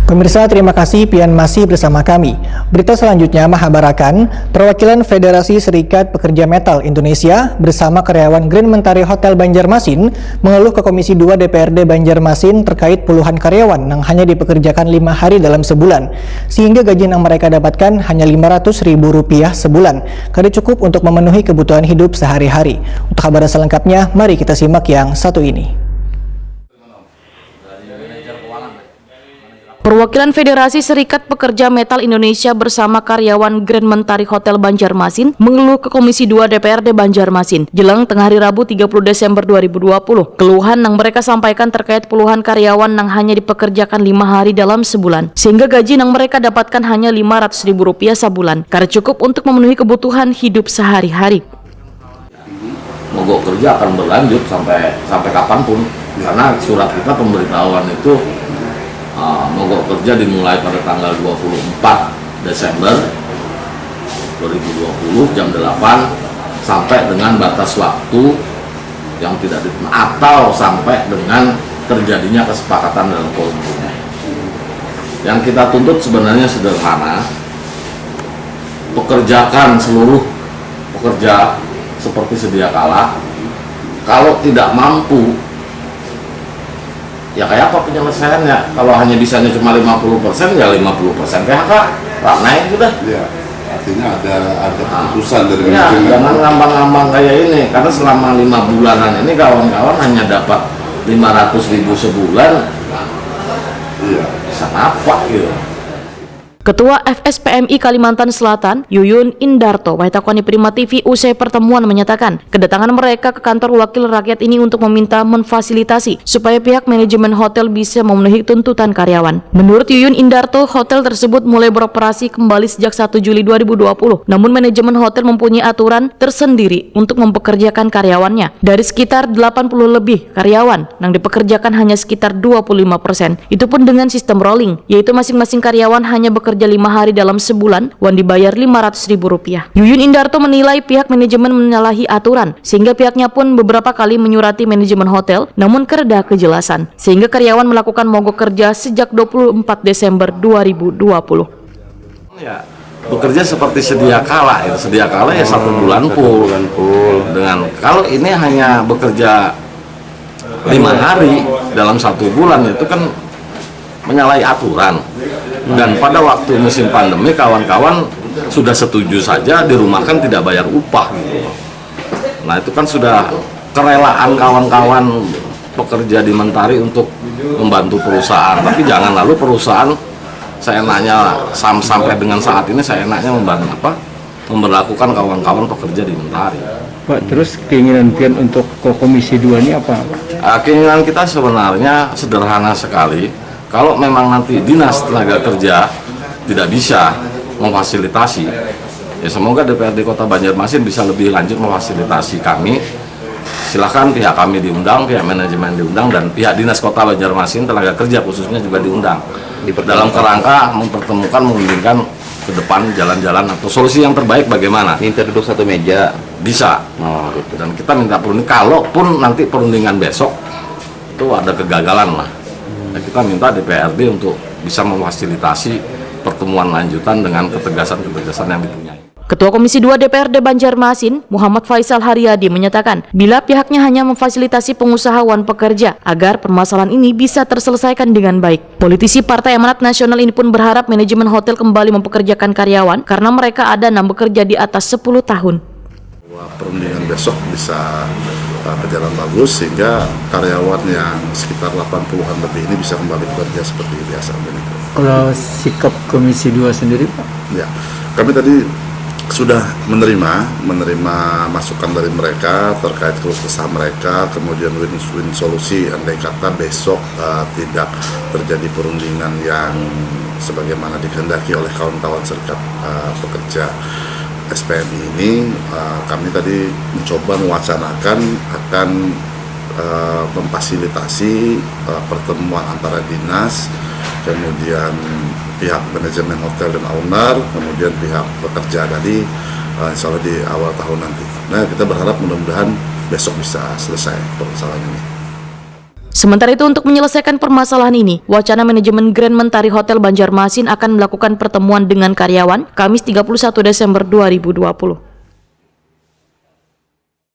Pemirsa, terima kasih Pian masih bersama kami. Berita selanjutnya mengabarkan perwakilan Federasi Serikat Pekerja Metal Indonesia bersama karyawan Grand Mentari Hotel Banjarmasin mengeluh ke Komisi 2 DPRD Banjarmasin terkait puluhan karyawan yang hanya dipekerjakan 5 hari dalam sebulan, sehingga gaji yang mereka dapatkan hanya Rp500.000 sebulan, karena cukup untuk memenuhi kebutuhan hidup sehari-hari. Untuk kabar selengkapnya, mari kita simak yang satu ini. Perwakilan Federasi Serikat Pekerja Metal Indonesia bersama karyawan Grand Mentari Hotel Banjarmasin mengeluh ke Komisi 2 DPRD Banjarmasin jelang tengah hari Rabu 30 Desember 2020. Keluhan yang mereka sampaikan terkait puluhan karyawan yang hanya dipekerjakan 5 hari dalam sebulan, sehingga gaji yang mereka dapatkan hanya Rp500.000 sebulan, karena cukup untuk memenuhi kebutuhan hidup sehari-hari. Mogok kerja akan berlanjut sampai kapanpun, karena surat kita pemberitahuan itu mogok kerja dimulai pada tanggal 24 Desember 2020 jam 8 sampai dengan batas waktu yang tidak ditentukan atau sampai dengan terjadinya kesepakatan dalam kolomnya. Yang kita tuntut sebenarnya sederhana, pekerjakan seluruh pekerja seperti sedia kala. Kalau tidak mampu, ya kayak apa penyelesaiannya? Kalau hanya bisanya cuma 50%, ya 50% PHK, naik udah. Ya, artinya ada keputusan dari ya, manajemen. jangan ngambang-ngambang kayak ini, karena selama 5 bulanan ini kawan-kawan hanya dapat 500.000 sebulan. Iya. Bisa apa gitu? Ketua FSPMI Kalimantan Selatan, Yuyun Indarto, Waitakoni Prima TV usai pertemuan menyatakan kedatangan mereka ke kantor wakil rakyat ini untuk meminta memfasilitasi supaya pihak manajemen hotel bisa memenuhi tuntutan karyawan. Menurut Yuyun Indarto, hotel tersebut mulai beroperasi kembali sejak 1 Juli 2020. Namun manajemen hotel mempunyai aturan tersendiri untuk mempekerjakan karyawannya. Dari sekitar 80 lebih karyawan yang dipekerjakan hanya sekitar 25%. Itu pun dengan sistem rolling, yaitu masing-masing karyawan hanya bekerja 5 hari dalam sebulan, wan dibayar Rp500.000. Yuyun Indarto menilai pihak manajemen menyalahi aturan, sehingga pihaknya pun beberapa kali menyurati manajemen hotel, namun kereda kejelasan, sehingga karyawan melakukan mogok kerja sejak 24 Desember 2020. Ya, bekerja seperti sedia kala, ya. Sedia kala ya 1 bulan full. Dengan kalau ini hanya bekerja 5 hari dalam 1 bulan, itu kan menyalahi aturan. Dan pada waktu musim pandemi kawan-kawan sudah setuju saja dirumahkan tidak bayar upah gitu. Nah itu kan sudah kerelaan kawan-kawan pekerja di Mentari untuk membantu perusahaan. Tapi jangan lalu perusahaan seenaknya sampai dengan saat ini seenaknya memberlakukan kawan-kawan pekerja di Mentari. Pak, terus keinginan Pian untuk ke Komisi 2 ini apa? Keinginan kita sebenarnya sederhana sekali. Kalau memang nanti Dinas Tenaga Kerja tidak bisa memfasilitasi, ya semoga DPRD Kota Banjarmasin bisa lebih lanjut memfasilitasi kami. Silakan pihak kami diundang, pihak manajemen diundang, dan pihak Dinas Kota Banjarmasin Tenaga Kerja khususnya juga diundang. Dalam kerangka mempertemukan, mengunjungkan ke depan jalan-jalan atau solusi yang terbaik bagaimana. Minta duduk satu meja. Bisa. Dan kita minta perunding, kalaupun nanti perundingan besok itu ada kegagalan lah. Kita minta DPRD untuk bisa memfasilitasi pertemuan lanjutan dengan ketegasan-ketegasan yang dipunyai. Ketua Komisi 2 DPRD Banjarmasin, Muhammad Faisal Haryadi menyatakan, bila pihaknya hanya memfasilitasi pengusaha wan pekerja agar permasalahan ini bisa terselesaikan dengan baik. Politisi Partai Amanat Nasional ini pun berharap manajemen hotel kembali mempekerjakan karyawan karena mereka ada yang bekerja di atas 10 tahun. Perundingan besok bisa berjalan bagus sehingga karyawan yang sekitar 80-an lebih ini bisa kembali bekerja seperti biasa. Kalau sikap Komisi 2 sendiri, Pak? Ya, kami tadi sudah menerima masukan dari mereka terkait keluh kesah mereka, kemudian win-win solusi andai kata besok tidak terjadi perundingan yang sebagaimana dikehendaki oleh kawan-kawan serikat pekerja SPMI ini. Kami tadi mencoba mewacanakan akan memfasilitasi pertemuan antara dinas, kemudian pihak manajemen hotel dan owner, kemudian pihak pekerja tadi, insya Allah di awal tahun nanti. Nah, kita berharap mudah-mudahan besok bisa selesai permasalahan ini. Sementara itu untuk menyelesaikan permasalahan ini, wacana manajemen Grand Mentari Hotel Banjarmasin akan melakukan pertemuan dengan karyawan Kamis 31 Desember 2020.